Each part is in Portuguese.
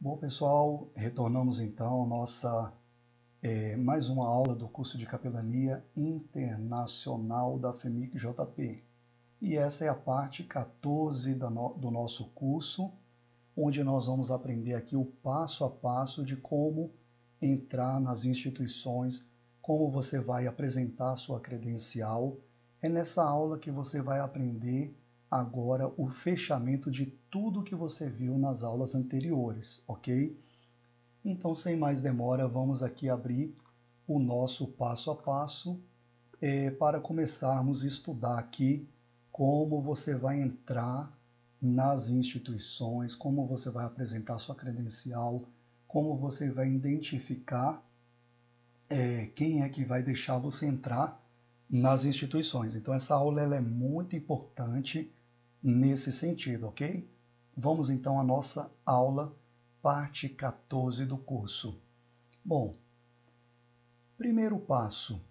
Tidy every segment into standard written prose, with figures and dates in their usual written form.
Bom, pessoal, retornamos então à nossa mais uma aula do curso de Capelania Internacional da FEMIC-JP. E essa é a parte 14 do nosso curso, onde nós vamos aprender aqui o passo a passo de como entrar nas instituições, como você vai apresentar a sua credencial. É nessa aula que você vai aprender agora o fechamento de tudo que você viu nas aulas anteriores, ok? Então, sem mais demora, vamos aqui abrir o nosso passo a passo para começarmos a estudar aqui como você vai entrar nas instituições, como você vai apresentar sua credencial, como você vai identificar quem é que vai deixar você entrar nas instituições. Então, essa aula ela é muito importante nesse sentido, ok? Vamos então à nossa aula, parte 14 do curso. Bom, primeiro passo,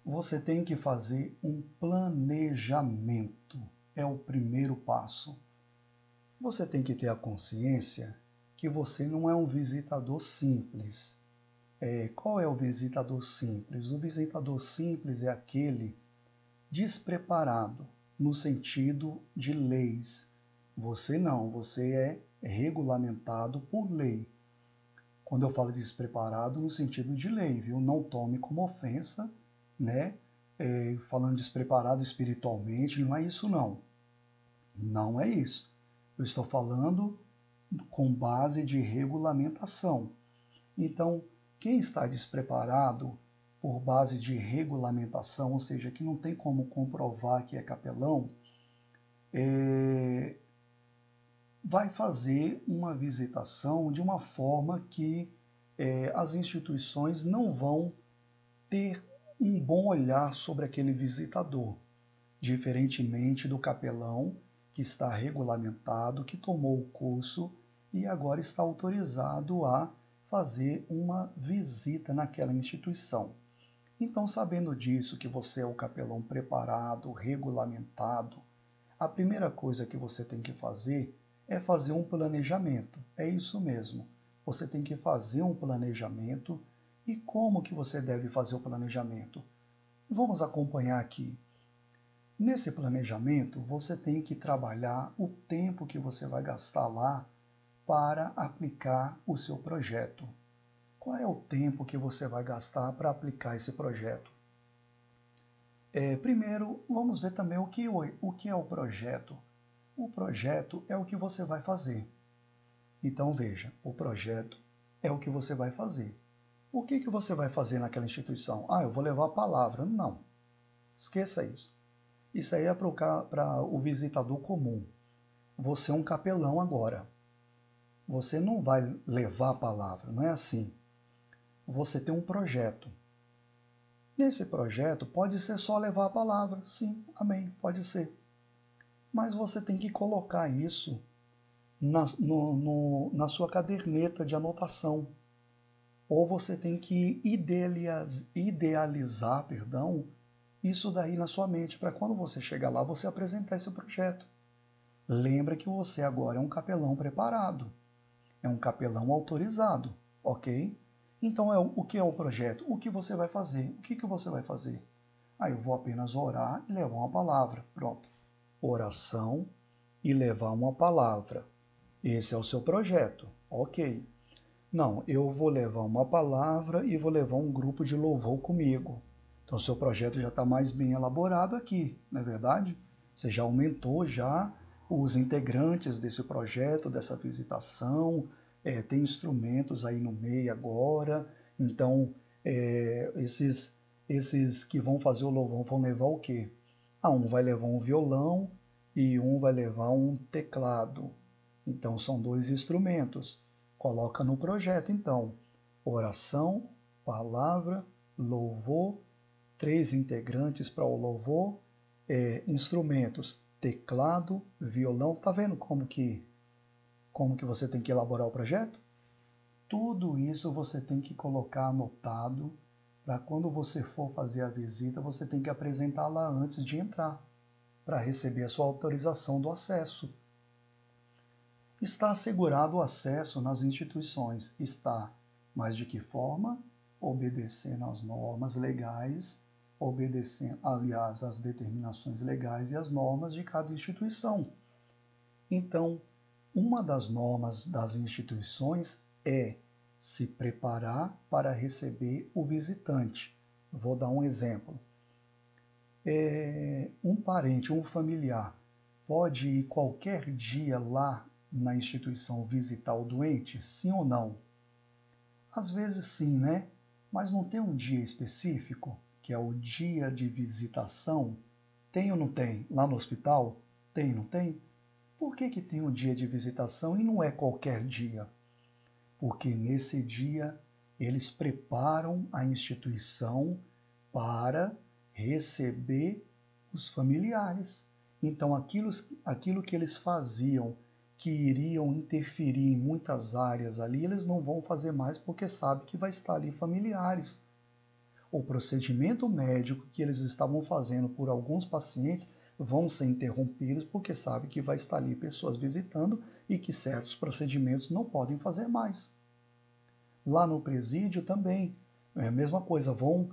você tem que fazer um planejamento. É o primeiro passo. Você tem que ter a consciência que você não é um visitador simples. Qual é o visitador simples? O visitador simples é aquele despreparado, no sentido de leis. Você não, você é regulamentado por lei. Quando eu falo despreparado, no sentido de lei, viu? Não tome como ofensa, né? Falando despreparado espiritualmente, não é isso não. Não é isso. Eu estou falando com base de regulamentação. Então, quem está despreparado por base de regulamentação, ou seja, que não tem como comprovar que é capelão, vai fazer uma visitação de uma forma que as instituições não vão ter um bom olhar sobre aquele visitador, diferentemente do capelão que está regulamentado, que tomou o curso e agora está autorizado a fazer uma visita naquela instituição. Então, sabendo disso, que você é o capelão preparado, regulamentado, a primeira coisa que você tem que fazer é fazer um planejamento. É isso mesmo. Você tem que fazer um planejamento. E como que você deve fazer o planejamento? Vamos acompanhar aqui. Nesse planejamento, você tem que trabalhar o tempo que você vai gastar lá para aplicar o seu projeto. Qual é o tempo que você vai gastar para aplicar esse projeto? Primeiro, vamos ver também o que é o projeto. O projeto é o que você vai fazer. Então, veja, o projeto é o que você vai fazer. O que você vai fazer naquela instituição? Eu vou levar a palavra. Não, esqueça isso. Isso aí é para o visitador comum. Você é um capelão agora. Você não vai levar a palavra, não é assim. Você tem um projeto. Nesse projeto pode ser só levar a palavra, sim, amém, pode ser. Mas você tem que colocar isso na sua caderneta de anotação. Ou você tem que idealizar, isso daí na sua mente, para quando você chegar lá, você apresentar esse projeto. Lembra que você agora é um capelão preparado, é um capelão autorizado, ok? Então, o que é o projeto? O que você vai fazer? O que você vai fazer? Eu vou apenas orar e levar uma palavra. Pronto. Oração e levar uma palavra. Esse é o seu projeto. Ok. Não, eu vou levar uma palavra e vou levar um grupo de louvor comigo. Então, o seu projeto já está mais bem elaborado aqui, não é verdade? Você já aumentou já os integrantes desse projeto, dessa visitação, tem instrumentos aí no meio agora, então esses que vão fazer o louvor vão levar o quê? Um vai levar um violão e um vai levar um teclado. Então são dois instrumentos. Coloca no projeto então, oração, palavra, louvor, 3 integrantes para o louvor, instrumentos, teclado, violão. Tá vendo como que você tem que elaborar o projeto? Tudo isso você tem que colocar anotado para quando você for fazer a visita, você tem que apresentar lá antes de entrar, para receber a sua autorização do acesso. está assegurado o acesso nas instituições. Está, mas de que forma? Obedecendo às normas legais, obedecendo, aliás, às determinações legais e às normas de cada instituição. Então, uma das normas das instituições é se preparar para receber o visitante. Vou dar um exemplo. Um parente, um familiar, pode ir qualquer dia lá na instituição visitar o doente? Sim ou não? Às vezes sim, né? Mas não tem um dia específico, que é o dia de visitação? Tem ou não tem? Lá no hospital? Tem, não tem? Por que que tem um dia de visitação e não é qualquer dia? Porque nesse dia eles preparam a instituição para receber os familiares. Então aquilo que eles faziam, que iriam interferir em muitas áreas ali, eles não vão fazer mais porque sabem que vai estar ali familiares. O procedimento médico que eles estavam fazendo por alguns pacientes vão ser interrompidos porque sabem que vai estar ali pessoas visitando e que certos procedimentos não podem fazer mais. Lá no presídio também, é a mesma coisa, vão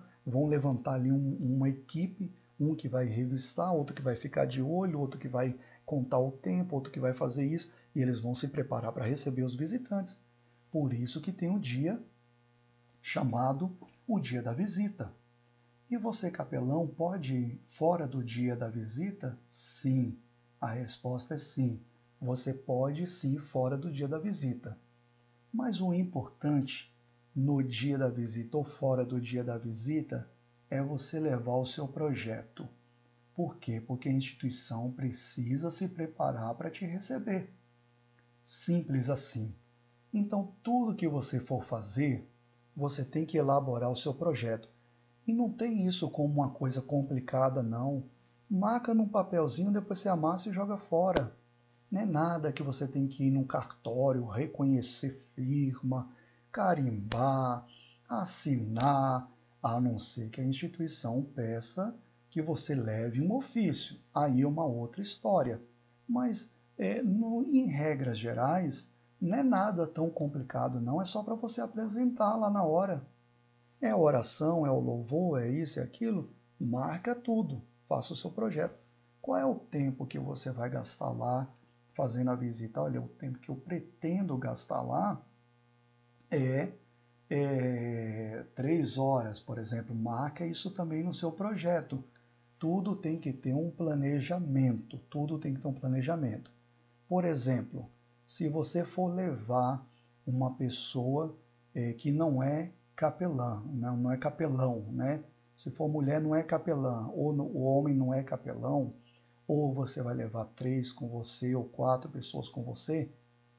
levantar ali uma equipe, um que vai revistar, outro que vai ficar de olho, outro que vai contar o tempo, outro que vai fazer isso, e eles vão se preparar para receber os visitantes. Por isso que tem um dia chamado o dia da visita. E você, capelão, pode ir fora do dia da visita? Sim. A resposta é sim. Você pode sim ir fora do dia da visita. Mas o importante no dia da visita ou fora do dia da visita é você levar o seu projeto. Por quê? Porque a instituição precisa se preparar para te receber. Simples assim. Então, tudo que você for fazer, você tem que elaborar o seu projeto. E não tem isso como uma coisa complicada, não. Marca num papelzinho, depois você amassa e joga fora. Não é nada que você tem que ir num cartório, reconhecer firma, carimbar, assinar, a não ser que a instituição peça que você leve um ofício. Aí é uma outra história. Mas, em regras gerais, não é nada tão complicado, não. É só para você apresentar lá na hora. É a oração, é o louvor, é isso, é aquilo. Marca tudo, faça o seu projeto. Qual é o tempo que você vai gastar lá fazendo a visita? Olha, o tempo que eu pretendo gastar lá é 3 horas, por exemplo. Marca isso também no seu projeto. Tudo tem que ter um planejamento. Tudo tem que ter um planejamento. Por exemplo, se você for levar uma pessoa que não é capelã, não é capelão, né? Se for mulher, não é capelã, ou o homem não é capelão, ou você vai levar 3 com você, ou 4 pessoas com você,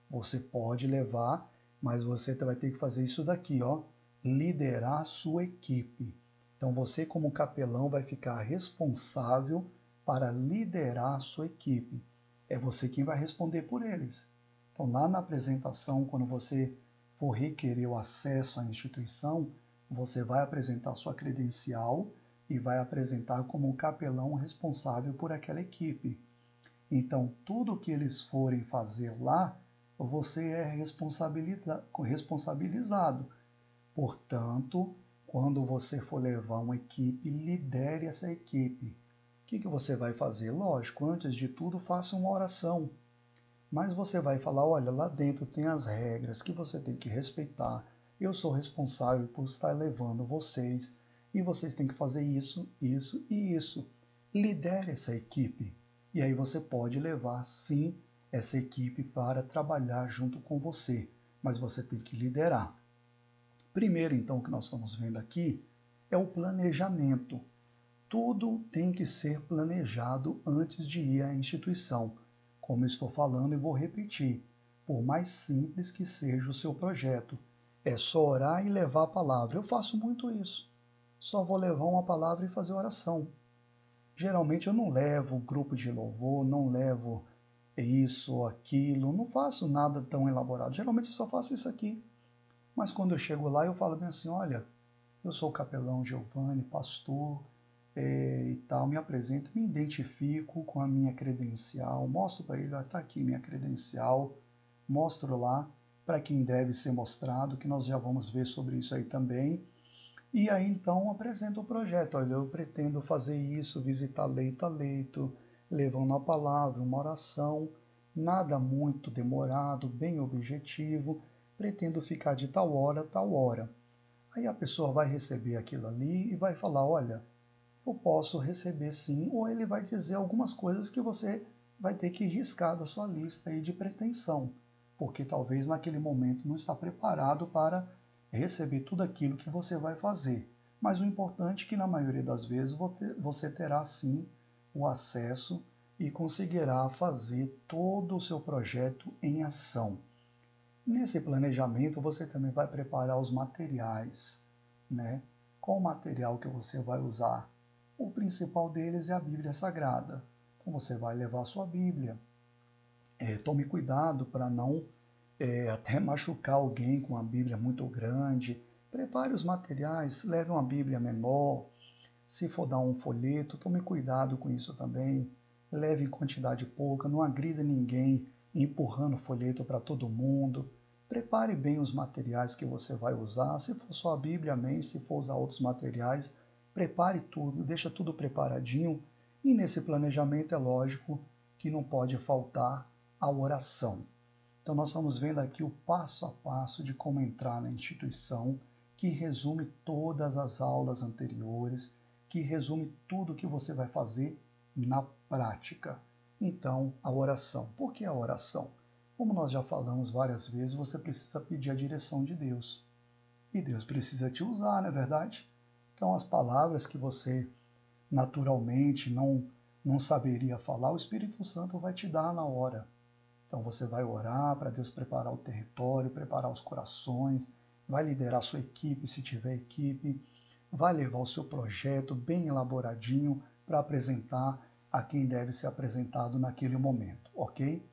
você pode levar, mas você vai ter que fazer isso daqui, ó, liderar a sua equipe. Então você, como capelão, vai ficar responsável para liderar a sua equipe. É você quem vai responder por eles. Então, lá na apresentação, quando você for requerer o acesso à instituição, você vai apresentar sua credencial e vai apresentar como capelão responsável por aquela equipe. Então, tudo que eles forem fazer lá, você é responsabilizado. Portanto, quando você for levar uma equipe, lidere essa equipe. O que você vai fazer? Lógico, antes de tudo, faça uma oração. Mas você vai falar, olha, lá dentro tem as regras que você tem que respeitar. Eu sou responsável por estar levando vocês e vocês têm que fazer isso, isso e isso. Lidere essa equipe. E aí você pode levar, sim, essa equipe para trabalhar junto com você. Mas você tem que liderar. Primeiro, então, que nós estamos vendo aqui é o planejamento. Tudo tem que ser planejado antes de ir à instituição. Como eu estou falando e vou repetir, por mais simples que seja o seu projeto, é só orar e levar a palavra. Eu faço muito isso. Só vou levar uma palavra e fazer oração. Geralmente eu não levo grupo de louvor, não levo isso ou aquilo, não faço nada tão elaborado. Geralmente eu só faço isso aqui. Mas quando eu chego lá, eu falo bem assim, olha, eu sou o capelão Giovanni, pastor, e tal, me apresento, me identifico com a minha credencial, mostro para ele, está aqui minha credencial, mostro lá para quem deve ser mostrado, que nós já vamos ver sobre isso aí também. E aí então apresento o projeto. Olha, eu pretendo fazer isso, visitar leito a leito, levando a palavra, uma oração, nada muito demorado, bem objetivo, pretendo ficar de tal hora a tal hora. Aí a pessoa vai receber aquilo ali e vai falar, olha, eu posso receber sim, ou ele vai dizer algumas coisas que você vai ter que riscar da sua lista aí de pretensão, porque talvez naquele momento não está preparado para receber tudo aquilo que você vai fazer. Mas o importante é que na maioria das vezes você terá sim o acesso e conseguirá fazer todo o seu projeto em ação. Nesse planejamento você também vai preparar os materiais, né? Qual o material que você vai usar? O principal deles é a Bíblia Sagrada. Então você vai levar a sua Bíblia. Tome cuidado para não até machucar alguém com uma Bíblia muito grande. Prepare os materiais, leve uma Bíblia menor. Se for dar um folheto, tome cuidado com isso também. Leve em quantidade pouca, não agrida ninguém empurrando folheto para todo mundo. Prepare bem os materiais que você vai usar. Se for só a Bíblia, amém. Se for usar outros materiais, prepare tudo, deixa tudo preparadinho. E nesse planejamento é lógico que não pode faltar a oração. Então nós estamos vendo aqui o passo a passo de como entrar na instituição, que resume todas as aulas anteriores, que resume tudo que você vai fazer na prática. Então, a oração. Por que a oração? Como nós já falamos várias vezes, você precisa pedir a direção de Deus. E Deus precisa te usar, não é verdade? Então, as palavras que você naturalmente não saberia falar, o Espírito Santo vai te dar na hora. Então, você vai orar para Deus preparar o território, preparar os corações, vai liderar a sua equipe, se tiver equipe, vai levar o seu projeto bem elaboradinho para apresentar a quem deve ser apresentado naquele momento, ok?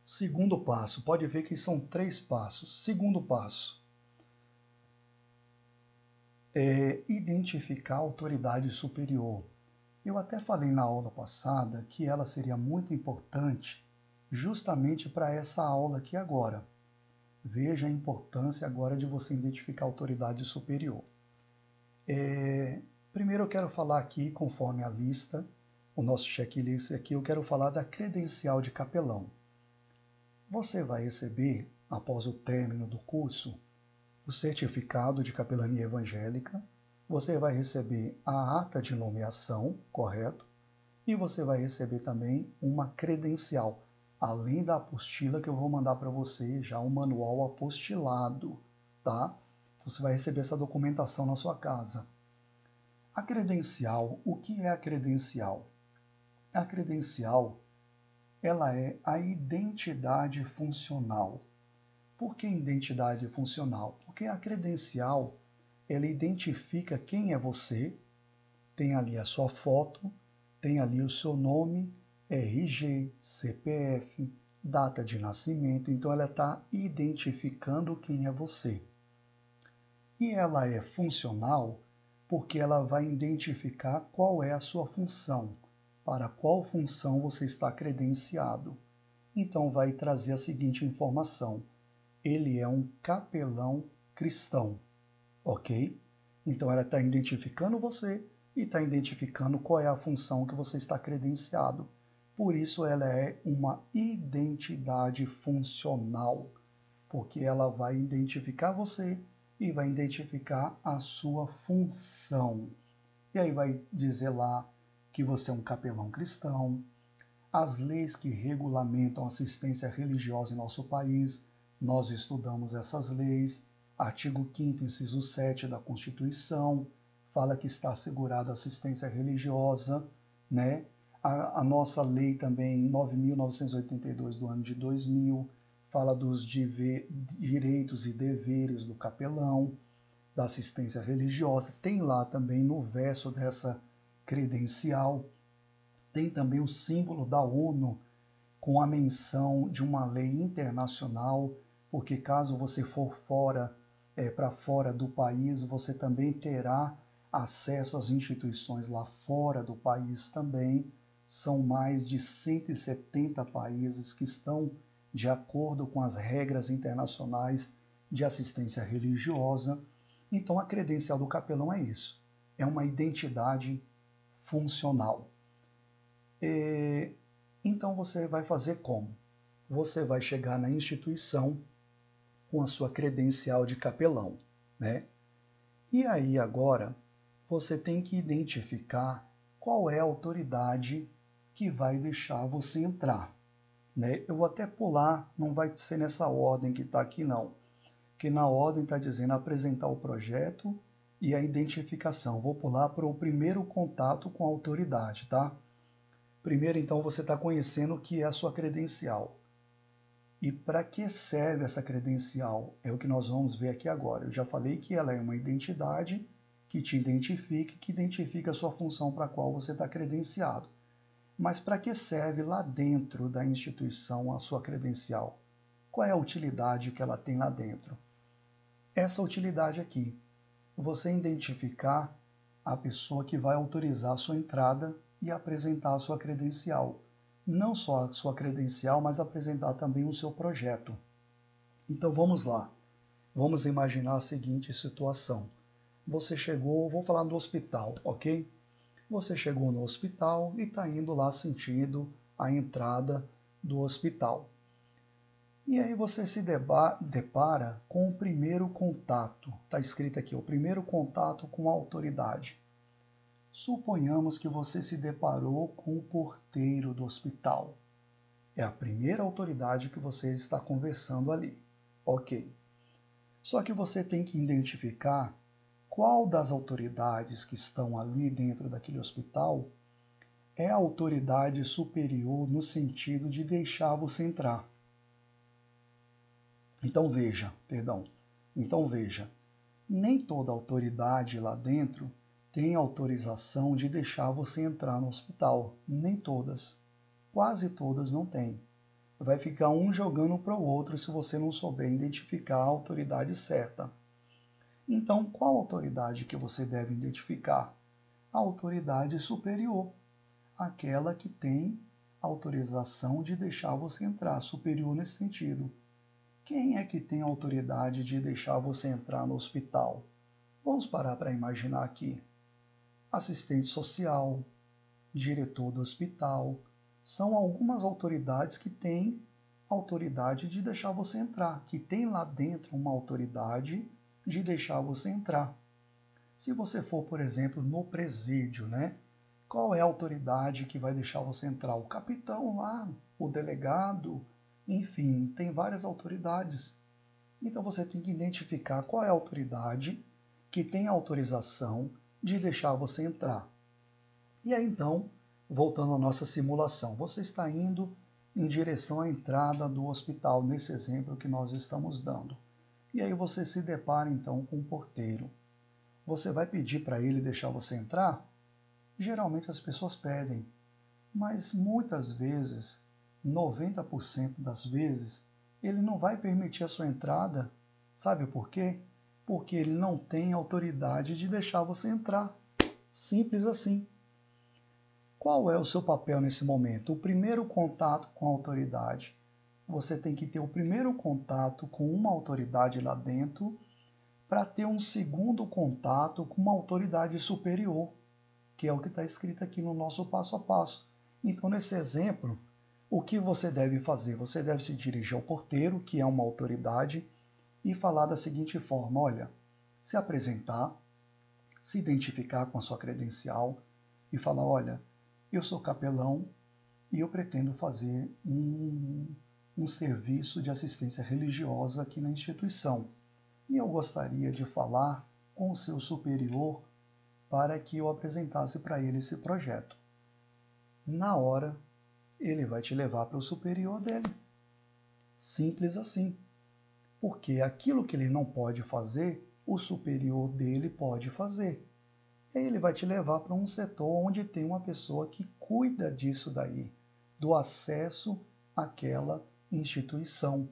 Segundo passo, pode ver que são 3 passos. Segundo passo, identificar a autoridade superior. Eu até falei na aula passada que ela seria muito importante justamente para essa aula aqui agora. Veja a importância agora de você identificar a autoridade superior. Primeiro eu quero falar aqui, conforme a lista, o nosso checklist aqui, eu quero falar da credencial de capelão. Você vai receber, após o término do curso, o certificado de capelania evangélica, você vai receber a ata de nomeação, correto? E você vai receber também uma credencial, além da apostila que eu vou mandar para você, já um manual apostilado, tá? Então você vai receber essa documentação na sua casa. A credencial, o que é a credencial? A credencial, ela é a identidade funcional. Por que identidade funcional? Porque a credencial, ela identifica quem é você, tem ali a sua foto, tem ali o seu nome, RG, CPF, data de nascimento, então ela está identificando quem é você. E ela é funcional porque ela vai identificar qual é a sua função, para qual função você está credenciado. Então vai trazer a seguinte informação: ele é um capelão cristão, ok? Então ela está identificando você e está identificando qual é a função que você está credenciado. Por isso ela é uma identidade funcional, porque ela vai identificar você e vai identificar a sua função. E aí vai dizer lá que você é um capelão cristão, as leis que regulamentam a assistência religiosa em nosso país, nós estudamos essas leis, artigo 5º, inciso 7 da Constituição, fala que está assegurada a assistência religiosa, né? A nossa lei também, 9.982 do ano de 2000, fala dos direitos e deveres do capelão, da assistência religiosa. Tem lá também no verso dessa credencial, tem também o símbolo da ONU com a menção de uma lei internacional, porque caso você for para fora do país, você também terá acesso às instituições lá fora do país também. São mais de 170 países que estão de acordo com as regras internacionais de assistência religiosa. Então, a credencial do capelão é isso, é uma identidade funcional. Então, você vai fazer como? Você vai chegar na instituição com a sua credencial de capelão, né? E aí, agora, você tem que identificar qual é a autoridade que vai deixar você entrar, né? Eu vou até pular, não vai ser nessa ordem que está aqui, não. Que na ordem está dizendo apresentar o projeto e a identificação. Vou pular para o primeiro contato com a autoridade, tá? Primeiro, então, você está conhecendo o que é a sua credencial. E para que serve essa credencial? É o que nós vamos ver aqui agora. Eu já falei que ela é uma identidade que te identifica, que identifica a sua função para a qual você está credenciado. Mas para que serve lá dentro da instituição a sua credencial? Qual é a utilidade que ela tem lá dentro? Essa utilidade aqui, você identificar a pessoa que vai autorizar a sua entrada e apresentar a sua credencial. Não só a sua credencial, mas apresentar também o seu projeto. Então vamos lá. Vamos imaginar a seguinte situação. Você chegou, vou falar do hospital, ok? Você chegou no hospital e está indo lá sentindo a entrada do hospital. E aí você se depara com o primeiro contato. Está escrito aqui, o primeiro contato com a autoridade. Suponhamos que você se deparou com o porteiro do hospital. É a primeira autoridade que você está conversando ali. Ok. Só que você tem que identificar qual das autoridades que estão ali dentro daquele hospital é a autoridade superior no sentido de deixar você entrar. Então veja, nem toda autoridade lá dentro tem autorização de deixar você entrar no hospital. Nem todas. Quase todas não têm. Vai ficar um jogando para o outro se você não souber identificar a autoridade certa. Então, qual autoridade que você deve identificar? A autoridade superior, aquela que tem autorização de deixar você entrar, superior nesse sentido. Quem é que tem autoridade de deixar você entrar no hospital? Vamos parar para imaginar aqui. Assistente social, diretor do hospital, são algumas autoridades que têm autoridade de deixar você entrar, que tem lá dentro uma autoridade de deixar você entrar. Se você for, por exemplo, no presídio, né? Qual é a autoridade que vai deixar você entrar? O capitão lá, o delegado, enfim, tem várias autoridades. Então você tem que identificar qual é a autoridade que tem autorização de deixar você entrar. E aí então, voltando à nossa simulação, você está indo em direção à entrada do hospital, nesse exemplo que nós estamos dando. E aí você se depara então com o porteiro. Você vai pedir para ele deixar você entrar? Geralmente as pessoas pedem, mas muitas vezes, 90% das vezes, ele não vai permitir a sua entrada. Sabe por quê? Porque ele não tem autoridade de deixar você entrar. Simples assim. Qual é o seu papel nesse momento? O primeiro contato com a autoridade. Você tem que ter o primeiro contato com uma autoridade lá dentro para ter um segundo contato com uma autoridade superior, que é o que está escrito aqui no nosso passo a passo. Então, nesse exemplo, o que você deve fazer? Você deve se dirigir ao porteiro, que é uma autoridade, e falar da seguinte forma: olha, se apresentar, se identificar com a sua credencial e falar: olha, eu sou capelão e eu pretendo fazer um serviço de assistência religiosa aqui na instituição. E eu gostaria de falar com o seu superior para que eu apresentasse para ele esse projeto. Na hora, ele vai te levar para o superior dele. Simples assim. Porque aquilo que ele não pode fazer, o superior dele pode fazer. E aí ele vai te levar para um setor onde tem uma pessoa que cuida disso daí, do acesso àquela instituição.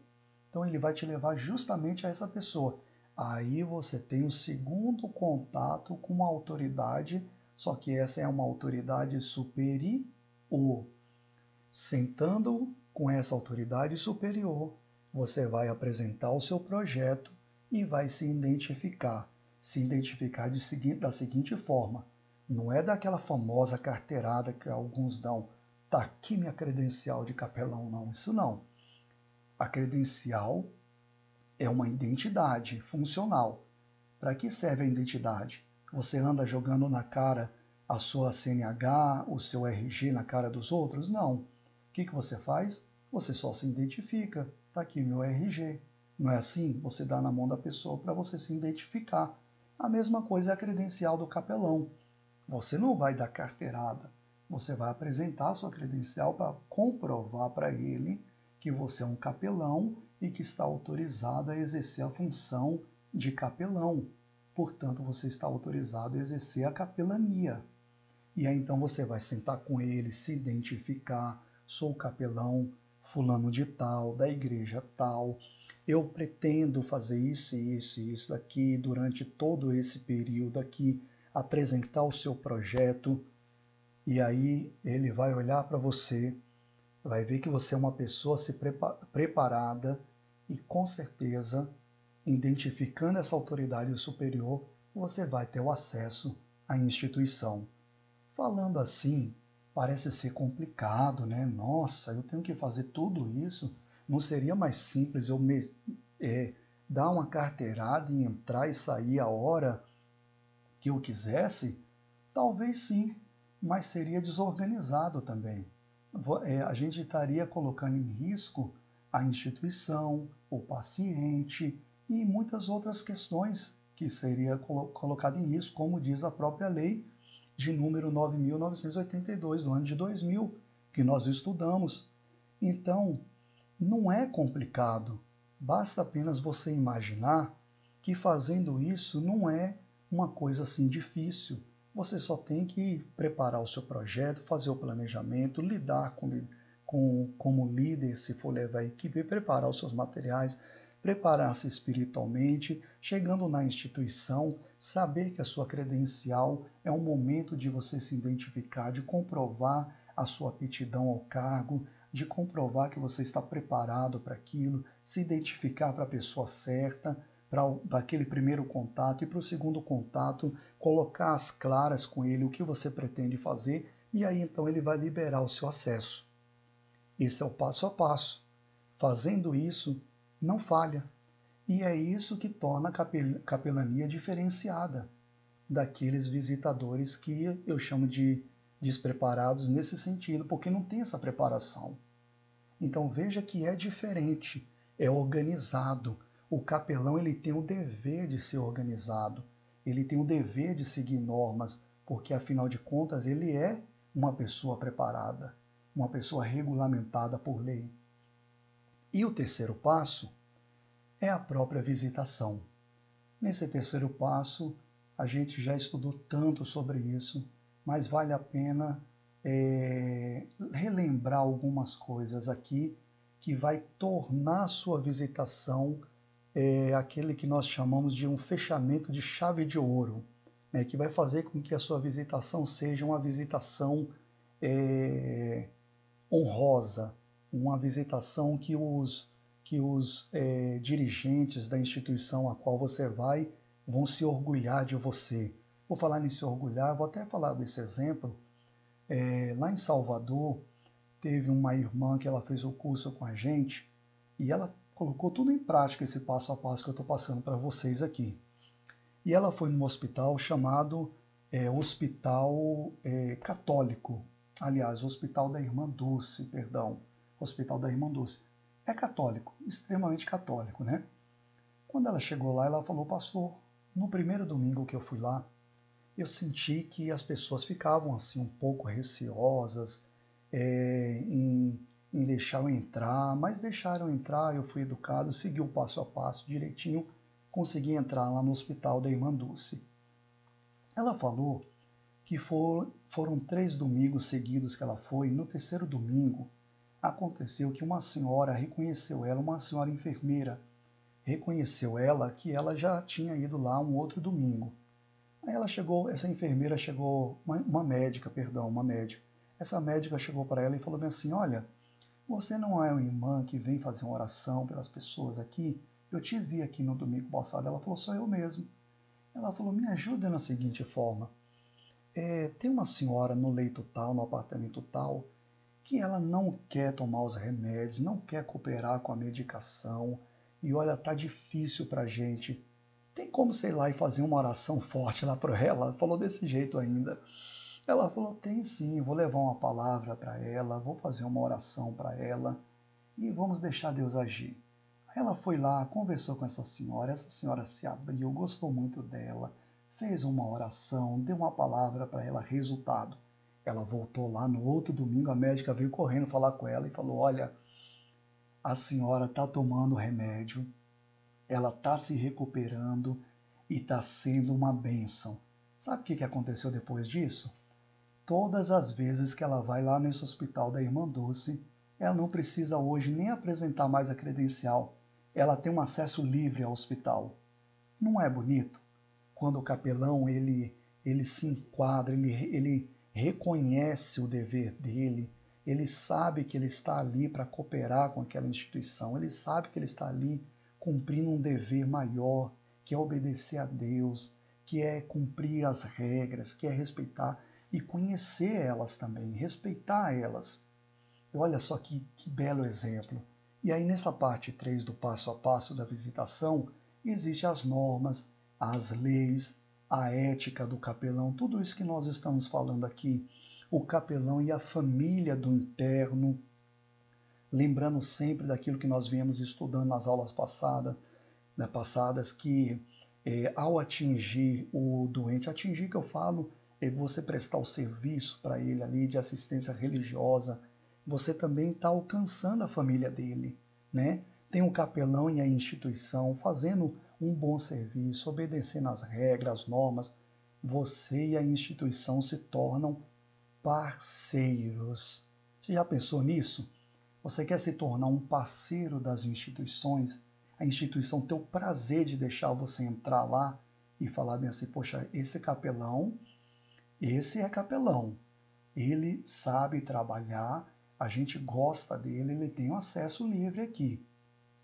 Então ele vai te levar justamente a essa pessoa. Aí você tem o segundo contato com uma autoridade, só que essa é uma autoridade superior. Sentando com essa autoridade superior, você vai apresentar o seu projeto e vai se identificar da seguinte forma. Não é daquela famosa carteirada que alguns dão, tá aqui minha credencial de capelão, não, isso não. A credencial é uma identidade funcional. Para que serve a identidade? Você anda jogando na cara a sua CNH, o seu RG na cara dos outros? Não. O que você faz? Você só se identifica. Está aqui meu RG. Não é assim? Você dá na mão da pessoa para você se identificar. A mesma coisa é a credencial do capelão. Você não vai dar carteirada. Você vai apresentar a sua credencial para comprovar para ele que você é um capelão e que está autorizado a exercer a função de capelão. Portanto, você está autorizado a exercer a capelania. E aí então você vai sentar com ele, se identificar, sou capelão fulano de tal, da igreja tal, eu pretendo fazer isso, isso e isso aqui durante todo esse período aqui, apresentar o seu projeto, e aí ele vai olhar para você, vai ver que você é uma pessoa preparada e com certeza, identificando essa autoridade superior, você vai ter o acesso à instituição. Falando assim, parece ser complicado, né? Nossa, eu tenho que fazer tudo isso? Não seria mais simples eu dar uma carteirada e entrar e sair a hora que eu quisesse? Talvez sim, mas seria desorganizado também. A gente estaria colocando em risco a instituição, o paciente e muitas outras questões que seria colocado em risco, como diz a própria lei de número 9.982 do ano de 2000, que nós estudamos. Então, não é complicado, basta apenas você imaginar que fazendo isso não é uma coisa assim difícil. Você só tem que preparar o seu projeto, fazer o planejamento, lidar como líder, se for levar a equipe, preparar os seus materiais, preparar-se espiritualmente, chegando na instituição, saber que a sua credencial é um momento de você se identificar, de comprovar a sua aptidão ao cargo, de comprovar que você está preparado para aquilo, se identificar para a pessoa certa, para aquele primeiro contato e para o segundo contato, colocar às claras com ele o que você pretende fazer e aí então ele vai liberar o seu acesso. Esse é o passo a passo. Fazendo isso, não falha. E é isso que torna a capelania diferenciada daqueles visitadores que eu chamo de despreparados nesse sentido, porque não tem essa preparação. Então veja que é diferente, é organizado. O capelão ele tem o dever de ser organizado, ele tem o dever de seguir normas, porque afinal de contas ele é uma pessoa preparada, uma pessoa regulamentada por lei. E o terceiro passo é a própria visitação. Nesse terceiro passo, a gente já estudou tanto sobre isso, mas vale a pena relembrar algumas coisas aqui que vai tornar a sua visitação aquele que nós chamamos de um fechamento de chave de ouro, né, que vai fazer com que a sua visitação seja uma visitação honrosa, uma visitação que os dirigentes da instituição a qual você vai vão se orgulhar de você. Por falar nisso orgulhar, vou até falar desse exemplo. Lá em Salvador, teve uma irmã que ela fez o curso com a gente e ela colocou tudo em prática, esse passo a passo que eu estou passando para vocês aqui. E ela foi num hospital chamado Hospital Católico. Aliás, Hospital da Irmã Dulce, perdão. Hospital da Irmã Dulce. É católico, extremamente católico, né? Quando ela chegou lá, ela falou, pastor, no primeiro domingo que eu fui lá, eu senti que as pessoas ficavam assim um pouco receosas em deixar eu entrar, mas deixaram entrar, eu fui educado, segui o passo a passo direitinho, consegui entrar lá no Hospital da Irmã Dulce. Ela falou que foram 3 domingos seguidos que ela foi, e no terceiro domingo aconteceu que uma senhora reconheceu ela, uma senhora enfermeira, reconheceu ela que ela já tinha ido lá um outro domingo. Aí ela chegou, essa enfermeira chegou, uma médica. Essa médica chegou para ela e falou bem assim, olha, você não é uma irmã que vem fazer uma oração pelas pessoas aqui? Eu te vi aqui no domingo passado. Ela falou, sou eu mesmo. Ela falou, me ajuda na seguinte forma. Tem uma senhora no leito tal, no apartamento tal, que ela não quer tomar os remédios, não quer cooperar com a medicação, e olha, tá difícil pra gente. Tem como, sei lá, e fazer uma oração forte lá para ela? Ela falou desse jeito ainda. Ela falou, tem sim, vou levar uma palavra para ela, vou fazer uma oração para ela e vamos deixar Deus agir. Aí ela foi lá, conversou com essa senhora se abriu, gostou muito dela, fez uma oração, deu uma palavra para ela, resultado. Ela voltou lá no outro domingo, a médica veio correndo falar com ela e falou, olha, a senhora está tomando remédio, ela está se recuperando e está sendo uma bênção. Sabe o que aconteceu depois disso? Todas as vezes que ela vai lá nesse hospital da Irmã Dulce, ela não precisa hoje nem apresentar mais a credencial. Ela tem um acesso livre ao hospital. Não é bonito? Quando o capelão ele se enquadra, ele reconhece o dever dele, ele sabe que ele está ali para cooperar com aquela instituição, ele sabe que ele está ali cumprindo um dever maior, que é obedecer a Deus, que é cumprir as regras, que é respeitar e conhecer elas também, respeitar elas. E olha só que belo exemplo. E aí nessa parte 3 do passo a passo da visitação, existem as normas, as leis, a ética do capelão, tudo isso que nós estamos falando aqui, o capelão e a família do interno, lembrando sempre daquilo que nós viemos estudando nas aulas passadas, que ao atingir o doente, atingir que eu falo, é você prestar o serviço para ele ali de assistência religiosa, você também está alcançando a família dele, né? Tem o capelão e a instituição fazendo um bom serviço, obedecendo as regras, as normas, você e a instituição se tornam parceiros. Você já pensou nisso? Você quer se tornar um parceiro das instituições? A instituição ter o prazer de deixar você entrar lá e falar bem assim, poxa, esse é capelão, ele sabe trabalhar, a gente gosta dele, ele tem um acesso livre aqui.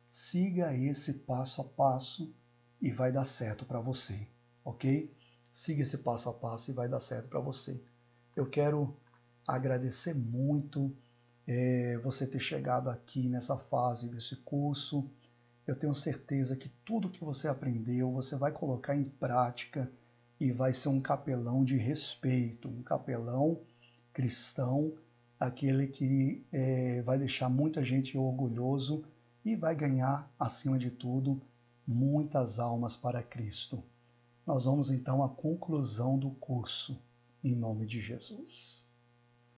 Siga esse passo a passo e vai dar certo para você, ok? Siga esse passo a passo e vai dar certo para você. Eu quero agradecer muito você ter chegado aqui nessa fase desse curso. Eu tenho certeza que tudo que você aprendeu, você vai colocar em prática e vai ser um capelão de respeito, um capelão cristão, aquele que vai deixar muita gente orgulhoso e vai ganhar, acima de tudo, muitas almas para Cristo. Nós vamos então à conclusão do curso, em nome de Jesus.